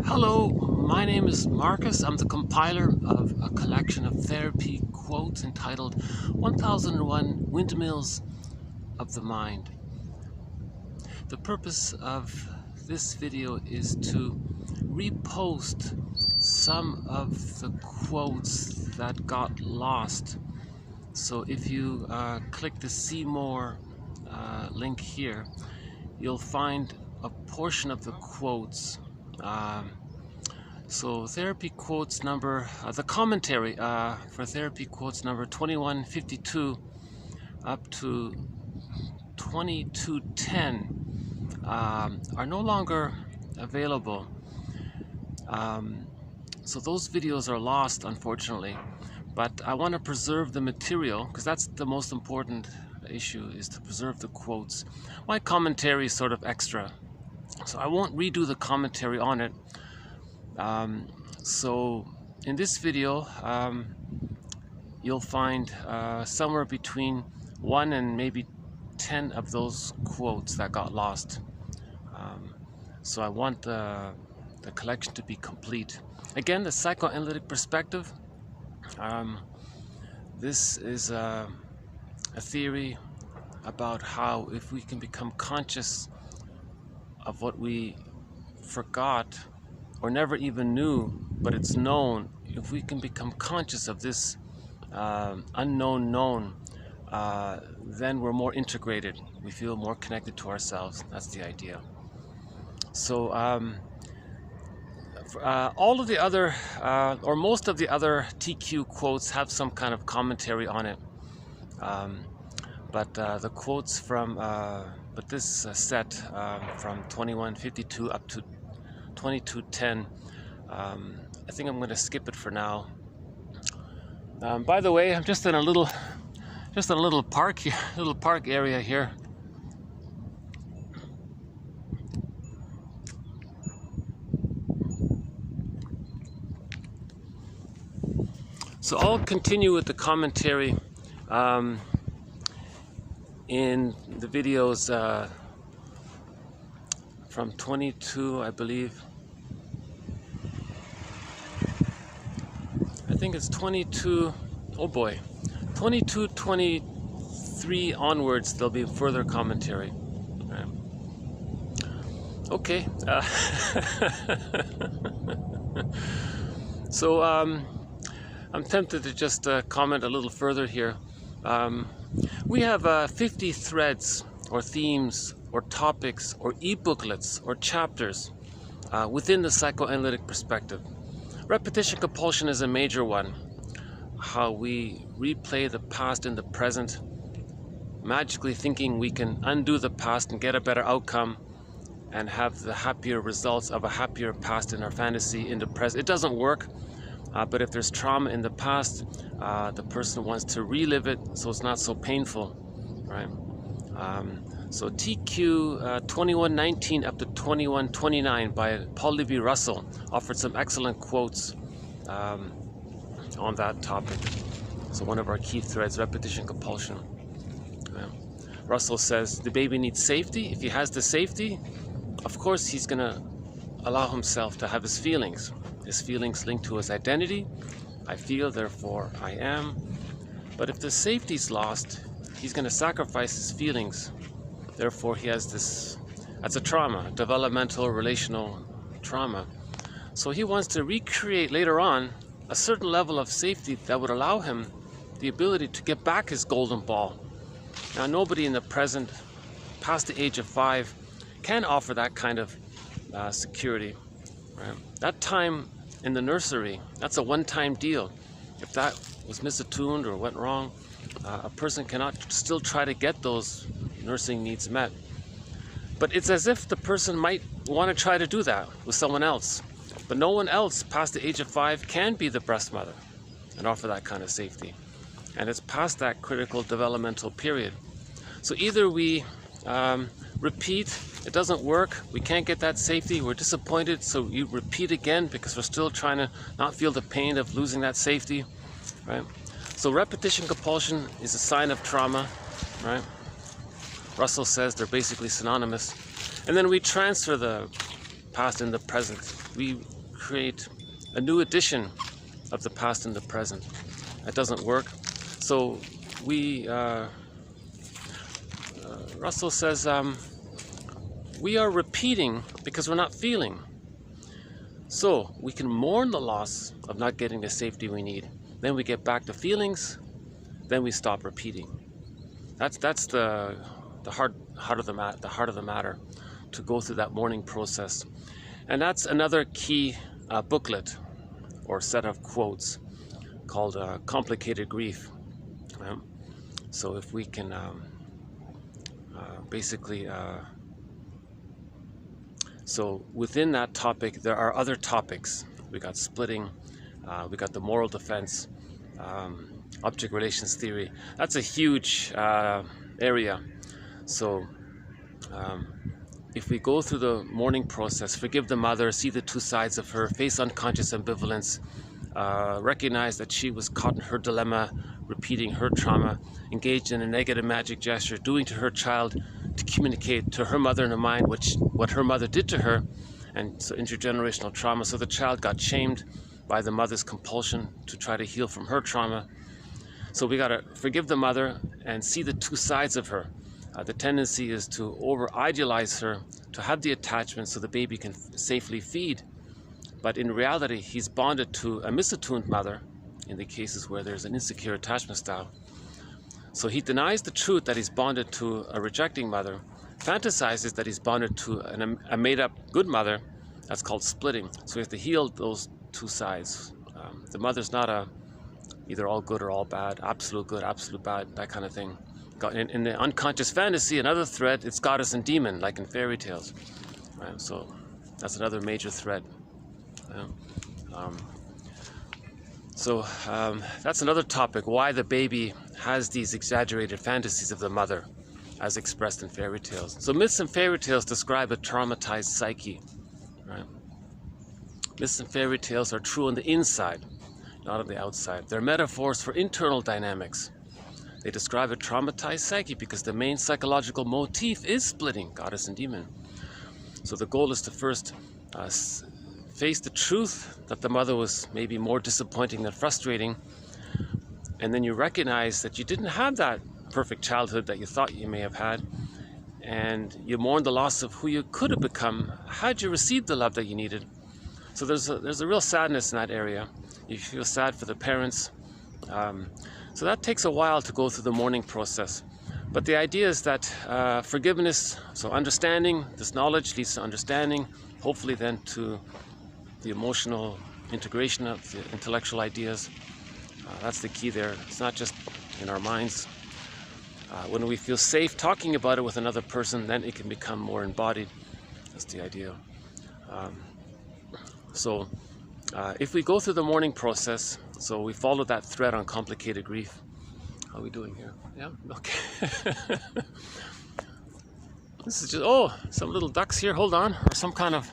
Hello, my name is Marcus. I'm the compiler of a collection of therapy quotes entitled 1001 Windmills of the Mind. The purpose of this video is to repost some of the quotes that got lost. So if you click the See More link here, you'll find a portion of the quotes. So therapy quotes number, the commentary for therapy quotes number 2152 up to 2210 are no longer available. So those videos are lost, unfortunately, but I want to preserve the material because that's the most important issue, is to preserve the quotes. My commentary is sort of extra, so I won't redo the commentary on it. So in this video you'll find somewhere between 1 and maybe 10 of those quotes that got lost. So I want the collection to be complete. Again, the psychoanalytic perspective. This is a theory about how if we can become conscious of what we forgot or never even knew, but it's known, if we can become conscious of this unknown known, then we're more integrated. We feel more connected to ourselves. That's the idea. So all of the other, or most of the other TQ quotes have some kind of commentary on it. But the quotes from, but this set from 2152 up to 2210, I think I'm going to skip it for now. By the way, I'm just in a little park here, little park area here. So I'll continue with the commentary in the videos from 22, I believe. I think it's 22, oh boy, 22, 23 onwards, there'll be further commentary. Okay. So I'm tempted to just comment a little further here. We have 50 threads or themes or topics or e-booklets or chapters within the psychoanalytic perspective. Repetition compulsion is a major one. How we replay the past in the present, magically thinking we can undo the past and get a better outcome and have the happier results of a happier past in our fantasy in the present. It doesn't work. But if there's trauma in the past, the person wants to relive it so it's not so painful, right? So TQ 2119 up to 2129 by Paul Levi-Russell offered some excellent quotes on that topic. So one of our key threads, repetition compulsion. Russell says the baby needs safety. If he has the safety, of course he's going to allow himself to have his feelings. His feelings linked to his identity. I feel, therefore I am. But if the safety's lost, he's going to sacrifice his feelings. Therefore he has this, that's a trauma, developmental, relational trauma. So he wants to recreate later on a certain level of safety that would allow him the ability to get back his golden ball. Now nobody in the present, past the age of 5, can offer that kind of security. Right? That time in the nursery, that's a one-time deal. If that was misattuned or went wrong, a person cannot still try to get those nursing needs met. But it's as if the person might want to try to do that with someone else. But no one else past the age of 5 can be the breast mother and offer that kind of safety. And it's past that critical developmental period. So either we repeat, it doesn't work, we can't get that safety, we're disappointed, so you repeat again because we're still trying to not feel the pain of losing that safety, right? So repetition compulsion is a sign of trauma, right? Russell says they're basically synonymous. And then we transfer the past in the present. We create a new edition of the past and the present. That doesn't work. So Russell says, we are repeating because we're not feeling. So we can mourn the loss of not getting the safety we need. Then we get back to feelings. Then we stop repeating. That's the heart of the matter, to go through that mourning process. And that's another key booklet or set of quotes called Complicated Grief. So if we can so within that topic, there are other topics. We got splitting, we got the moral defense, object relations theory. That's a huge area. So if we go through the mourning process, forgive the mother, see the two sides of her, face unconscious ambivalence, recognize that she was caught in her dilemma, repeating her trauma, engaged in a negative magic gesture, doing to her child to communicate to her mother in her mind what her mother did to her, and so intergenerational trauma. So the child got shamed by the mother's compulsion to try to heal from her trauma. So we got to forgive the mother and see the two sides of her. The tendency is to over-idealize her, to have the attachment so the baby can safely feed. But in reality, he's bonded to a misattuned mother in the cases where there's an insecure attachment style. So he denies the truth that he's bonded to a rejecting mother, fantasizes that he's bonded to a made-up good mother. That's called splitting. So we have to heal those two sides. The mother's not either all good or all bad, absolute good, absolute bad, that kind of thing. In the unconscious fantasy, another thread, it's goddess and demon, like in fairy tales. Right? So that's another major thread. That's another topic, why the baby has these exaggerated fantasies of the mother as expressed in fairy tales. So myths and fairy tales describe a traumatized psyche. Right? Myths and fairy tales are true on the inside, not on the outside. They're metaphors for internal dynamics. They describe a traumatized psyche because the main psychological motif is splitting, goddess and demon. So the goal is to first face the truth that the mother was maybe more disappointing than frustrating, and then you recognize that you didn't have that perfect childhood that you thought you may have had, and you mourn the loss of who you could have become had you received the love that you needed. So there's a real sadness in that area. You feel sad for the parents. So that takes a while to go through the mourning process. But the idea is that forgiveness, so understanding, this knowledge leads to understanding, hopefully then to the emotional integration of the intellectual ideas. That's the key there. It's not just in our minds. When we feel safe talking about it with another person, then it can become more embodied. That's the idea. If we go through the mourning process, so we follow that thread on complicated grief. How are we doing here? Yeah? Okay. This is just, some little ducks here, hold on, or some kind of,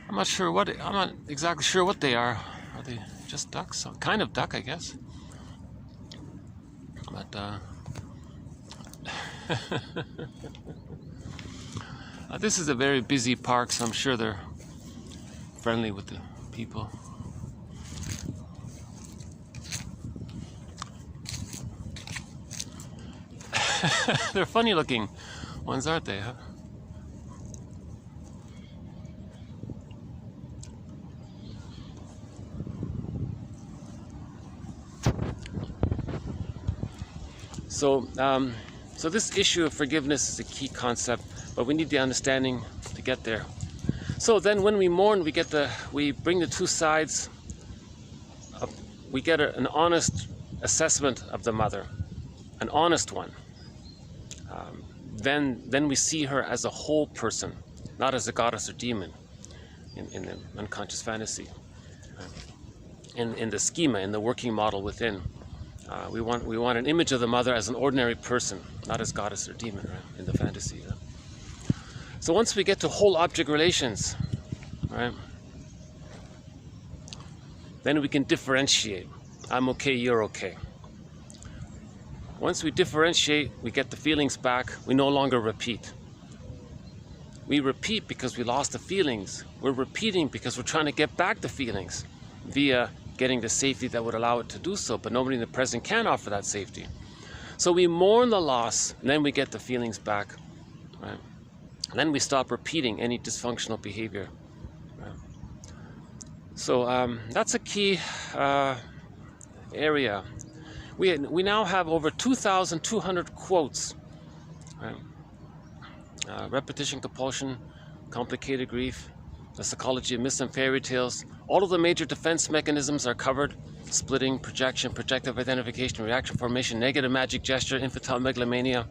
I'm not exactly sure what they are. Are they just ducks? Some kind of duck, I guess. But, this is a very busy park, so I'm sure they're friendly with the people. They're funny looking ones, aren't they? Huh? So this issue of forgiveness is a key concept, but we need the understanding to get there. So then when we mourn, we bring the two sides up, we get an honest assessment of the mother, an honest one. Then we see her as a whole person, not as a goddess or demon in the unconscious fantasy. In the schema, in the working model within, we want an image of the mother as an ordinary person, not as goddess or demon, right, in the fantasy. Right? So once we get to whole object relations, right, then we can differentiate. I'm okay, you're okay. Once we differentiate, we get the feelings back. We no longer repeat. We repeat because we lost the feelings. We're repeating because we're trying to get back the feelings via getting the safety that would allow it to do so, but nobody in the present can offer that safety. So we mourn the loss, and then we get the feelings back, right? And then we stop repeating any dysfunctional behavior, right? So that's a key area. We now have over 2,200 quotes, right? Repetition compulsion, complicated grief, the psychology of myths and fairy tales. All of the major defense mechanisms are covered: splitting, projection, projective identification, reaction formation, negative magic gesture, infantile megalomania.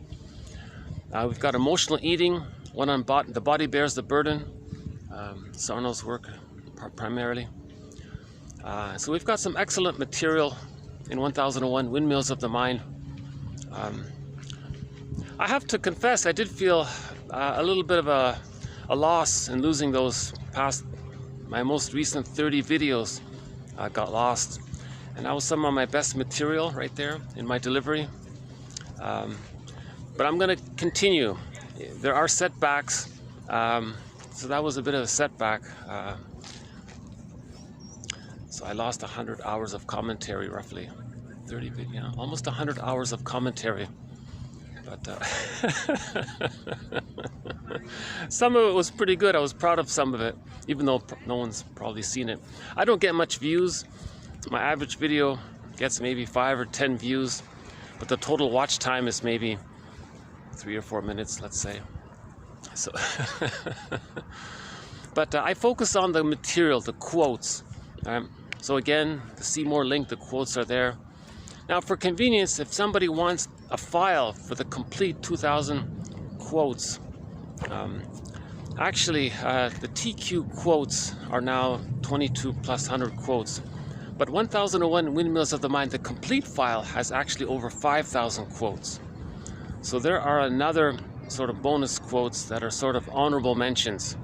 We've got emotional eating, one on the body bears the burden. Sarno's work primarily. So we've got some excellent material in 1001 Windmills of the Mind. I have to confess, I did feel a little bit of a loss in losing those past, my most recent 30 videos got lost. And that was some of my best material right there in my delivery. But I'm going to continue. There are setbacks. So that was a bit of a setback. So I lost 100 hours of commentary, roughly. 30 video, almost 100 hours of commentary. But some of it was pretty good. I was proud of some of it, even though no one's probably seen it. I don't get much views. My average video gets maybe 5 or 10 views, but the total watch time is maybe 3 or 4 minutes, let's say. So, but I focus on the material, the quotes. So again, the see more link, the quotes are there. Now, for convenience, if somebody wants a file for the complete 2,000 quotes, actually, the TQ quotes are now 22 plus 100 quotes. But 1001 Windmills of the Mind, the complete file, has actually over 5,000 quotes. So there are another sort of bonus quotes that are sort of honorable mentions.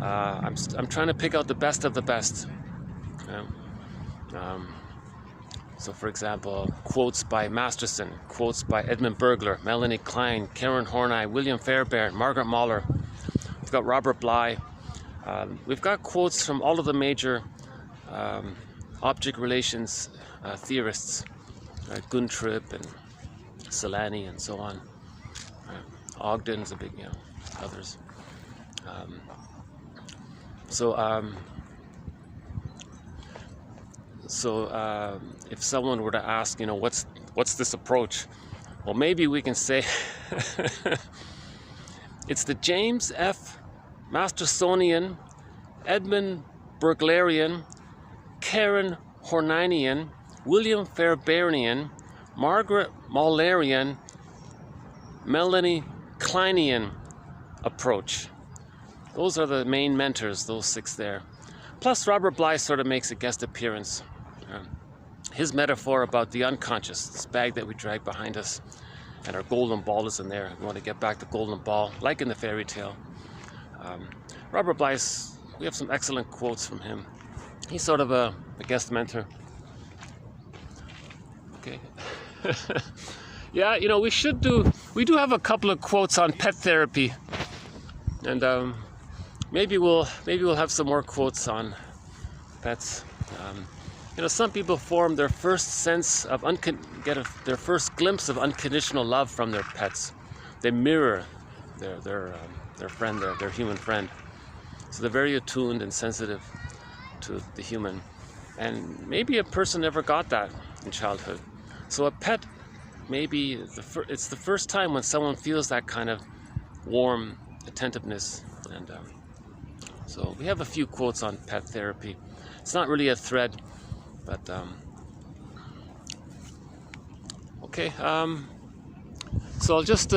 I'm trying to pick out the best of the best. So for example, quotes by Masterson, quotes by Edmund Burglar, Melanie Klein, Karen Horney, William Fairbairn, Margaret Mahler. We've got Robert Bly. We've got quotes from all of the major object relations theorists, Guntrip and Solani and so on. Ogden's a big, others. So if someone were to ask, what's this approach? Well, maybe we can say it's the James F. Mastersonian, Edmund Burglarian, Karen Hornian, William Fairbairnian, Margaret Mahlerian, Melanie Kleinian approach. Those are the main mentors, those 6 there. Plus, Robert Bly sort of makes a guest appearance. His metaphor about the unconscious, this bag that we drag behind us, and our golden ball is in there. We want to get back the golden ball, like in the fairy tale. Robert Bly, we have some excellent quotes from him. He's sort of a guest mentor. Okay. Yeah, we do have a couple of quotes on pet therapy, and maybe we'll have some more quotes on pets. Some people form their first sense of their first glimpse of unconditional love from their pets. They mirror their friend, their human friend. So they're very attuned and sensitive to the human. And maybe a person never got that in childhood. So a pet, maybe it's the first time when someone feels that kind of warm attentiveness. And so we have a few quotes on pet therapy. It's not really a thread, but okay. So I'll just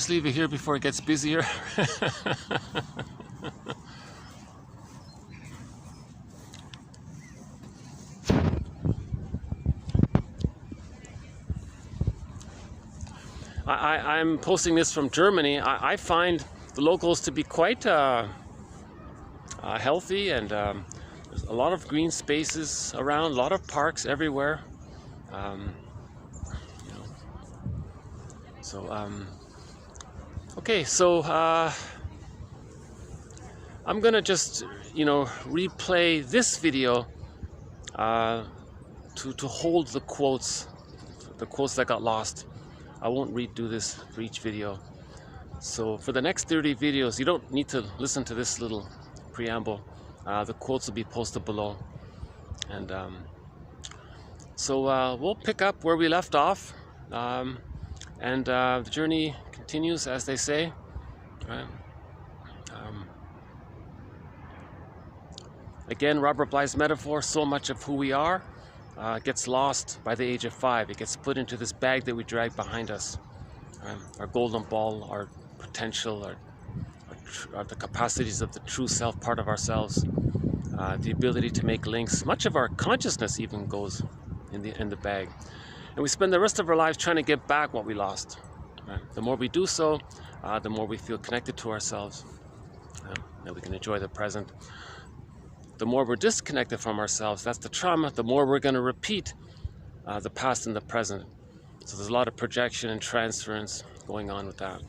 leave it here before it gets busier. I'm posting this from Germany. I find the locals to be quite healthy, and there's a lot of green spaces around, a lot of parks everywhere. So, okay, so I'm gonna just, replay this video to hold the quotes that got lost. I won't redo this for each video. So for the next 30 videos, you don't need to listen to this little preamble. The quotes will be posted below. And so we'll pick up where we left off. And the journey continues, as they say. Right? Again, Robert Bly's metaphor, so much of who we are gets lost by the age of 5. It gets put into this bag that we drag behind us. Our golden ball, our potential, the capacities of the true self, part of ourselves, the ability to make links. Much of our consciousness even goes in the bag. And we spend the rest of our lives trying to get back what we lost. The more we do so, the more we feel connected to ourselves, and we can enjoy the present. The more we're disconnected from ourselves, that's the trauma, the more we're going to repeat the past and the present. So there's a lot of projection and transference going on with that.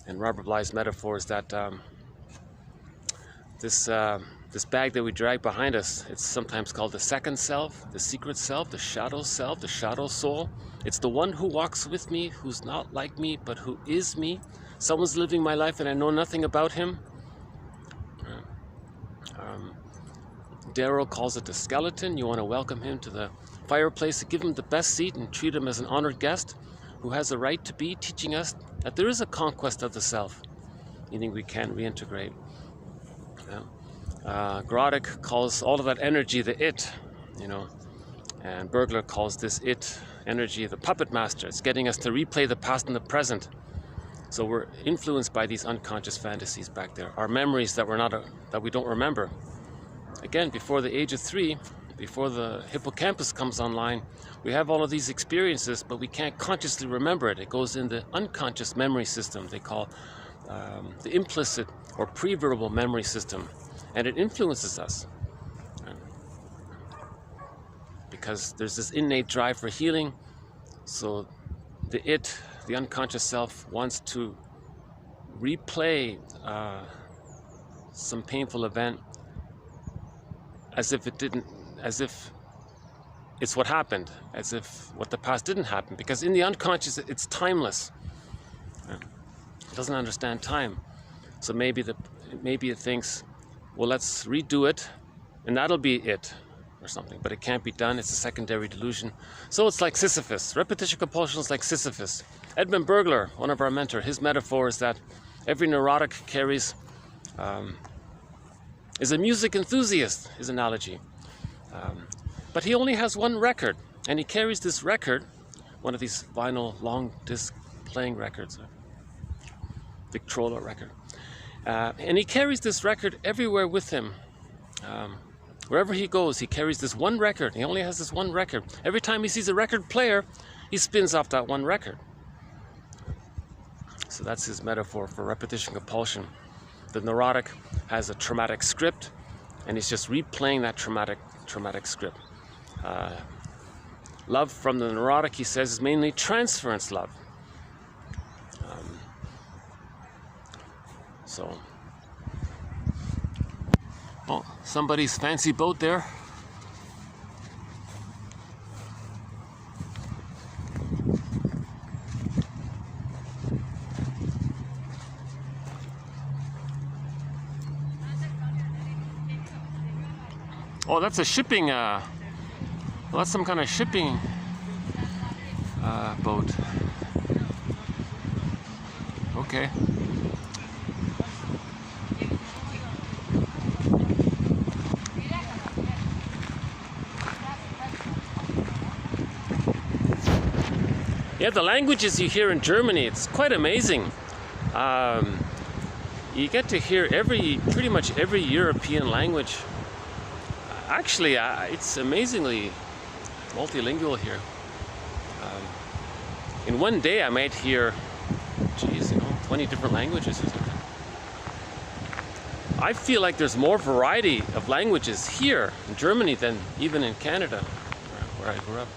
And Robert Bly's metaphor is that this bag that we drag behind us, it's sometimes called the second self, the secret self, the shadow soul. It's the one who walks with me, who's not like me, but who is me. Someone's living my life and I know nothing about him. Daryl calls it the skeleton. You want to welcome him to the fireplace, give him the best seat and treat him as an honored guest who has a right to be, teaching us that there is a conquest of the self, meaning we can reintegrate. Grotic calls all of that energy the it, and Bergler calls this it energy the puppet master. It's getting us to replay the past and the present. So we're influenced by these unconscious fantasies back there, our memories that we don't remember. Again, before the age of 3, before the hippocampus comes online, we have all of these experiences, but we can't consciously remember it. It goes in the unconscious memory system they call the implicit or pre-verbal memory system, and it influences us. Because there's this innate drive for healing, so the unconscious self wants to replay some painful event as if it's what happened, as if what the past didn't happen, because in the unconscious it's timeless. It doesn't understand time. So maybe it thinks, well, let's redo it and that'll be it or something, but it can't be done. It's a secondary delusion. So it's like Sisyphus. Repetition compulsion is like Sisyphus. Edmund Bergler, one of our mentors, his metaphor is that every neurotic is a music enthusiast, his analogy. But he only has one record, and he carries this record, one of these vinyl long disc playing records, Victrola record. And he carries this record everywhere with him. Wherever he goes, he carries this one record. He only has this one record. Every time he sees a record player, he spins off that one record. So that's his metaphor for repetition compulsion. The neurotic has a traumatic script, and he's just replaying that traumatic script. Love from the neurotic, he says, is mainly transference love. Oh, somebody's fancy boat there. Oh, that's a shipping, well, that's some kind of shipping boat. Okay. Yeah, the languages you hear in Germany, it's quite amazing. You get to hear pretty much every European language. Actually, it's amazingly multilingual here. In one day, I might hear, 20 different languages or something. I feel like there's more variety of languages here in Germany than even in Canada, where I grew up.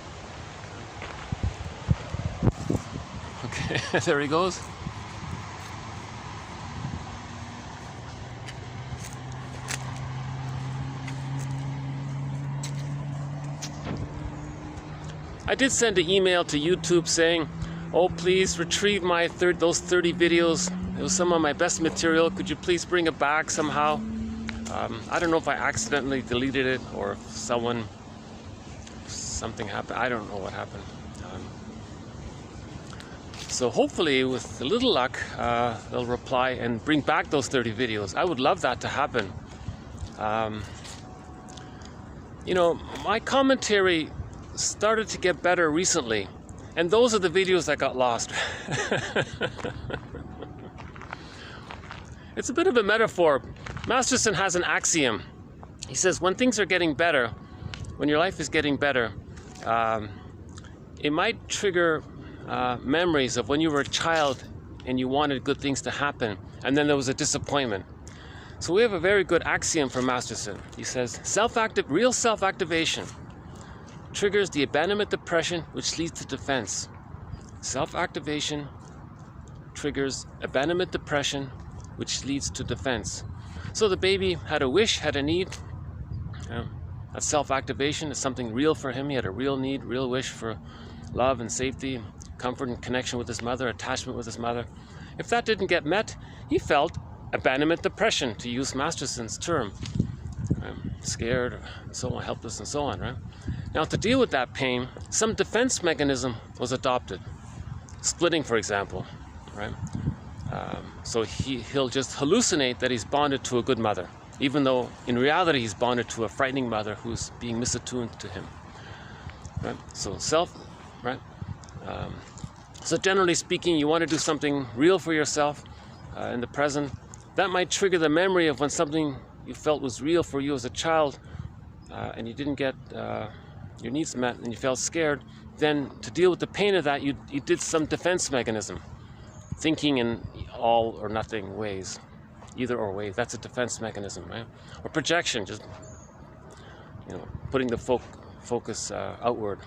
There he goes. I did send an email to YouTube saying, oh, please retrieve my those 30 videos. It was some of my best material. Could you please bring it back somehow? I don't know if I accidentally deleted it or if something happened. I don't know what happened. So hopefully, with a little luck, they'll reply and bring back those 30 videos. I would love that to happen. You know, my commentary started to get better recently, and those are the videos that got lost. It's a bit of a metaphor. Masterson has an axiom. He says when things are getting better, when your life is getting better, it might trigger memories of when you were a child and you wanted good things to happen, and then there was a disappointment. So we have a very good axiom for Masterson. He says real self-activation triggers the abandonment depression, which leads to defense. Self-activation triggers abandonment depression, which leads to defense. So the baby had a wish, had a need. That self-activation is something real for him. He had a real need, real wish for love and safety, comfort and connection with his mother, attachment with his mother. If that didn't get met, he felt abandonment depression, to use Masterson's term. Scared, and so on, helpless, and so on, right? Now, to deal with that pain, some defense mechanism was adopted. Splitting, for example, right? So he'll just hallucinate that he's bonded to a good mother, even though in reality he's bonded to a frightening mother who's being misattuned to him, right? So right? So generally speaking, you want to do something real for yourself in the present. That might trigger the memory of when something you felt was real for you as a child, and you didn't get your needs met, and you felt scared. Then to deal with the pain of that, you did some defense mechanism, thinking in all or nothing ways, either or ways. That's a defense mechanism, right? Or projection, just putting the focus outward,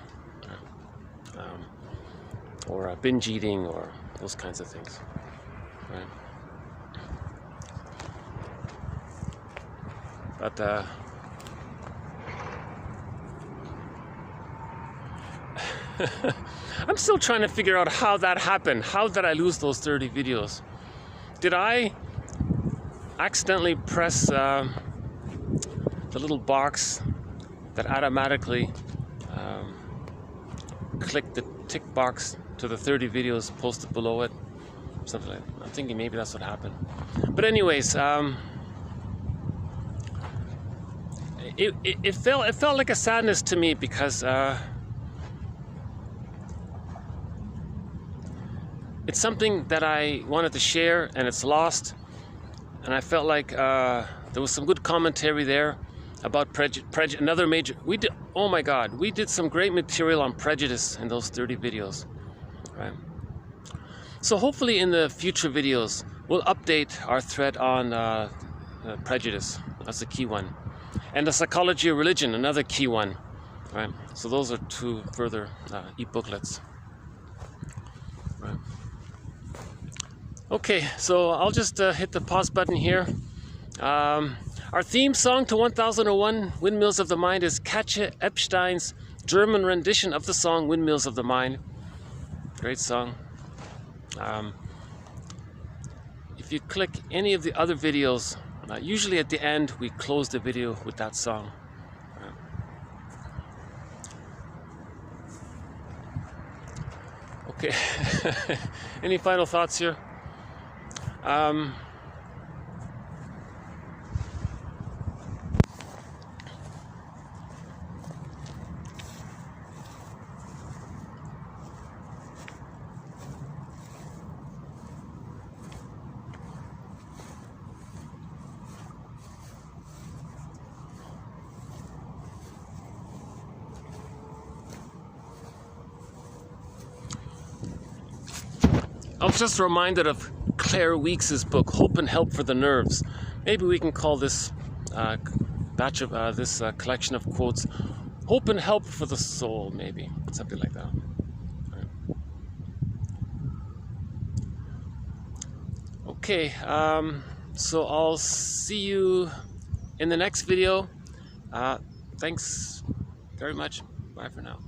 or binge eating, or those kinds of things, right? But I'm still trying to figure out how that happened. How did I lose those 30 videos? Did I accidentally press the little box that automatically clicked the tick box to the 30 videos posted below it? Something like that. I'm thinking maybe that's what happened. But anyways, it felt like a sadness to me, because it's something that I wanted to share and it's lost, and I felt like there was some good commentary there about prejudice. Another major, oh my God, we did some great material on prejudice in those 30 videos, right? So hopefully in the future videos we'll update our thread on prejudice. That's a key one. And the psychology of religion, another key one, right? So those are two further e-booklets, right? Okay, so I'll just hit the pause button here. Our theme song to 1001 Windmills of the Mind is Katja Epstein's German rendition of the song Windmills of the Mind. Great song. If you click any of the other videos, usually at the end we close the video with that song. Okay. Any final thoughts here? I was just reminded of Claire Weeks's book, Hope and Help for the Nerves. Maybe we can call this collection of quotes Hope and Help for the Soul, maybe. Something like that. Right. Okay, so I'll see you in the next video. Thanks very much. Bye for now.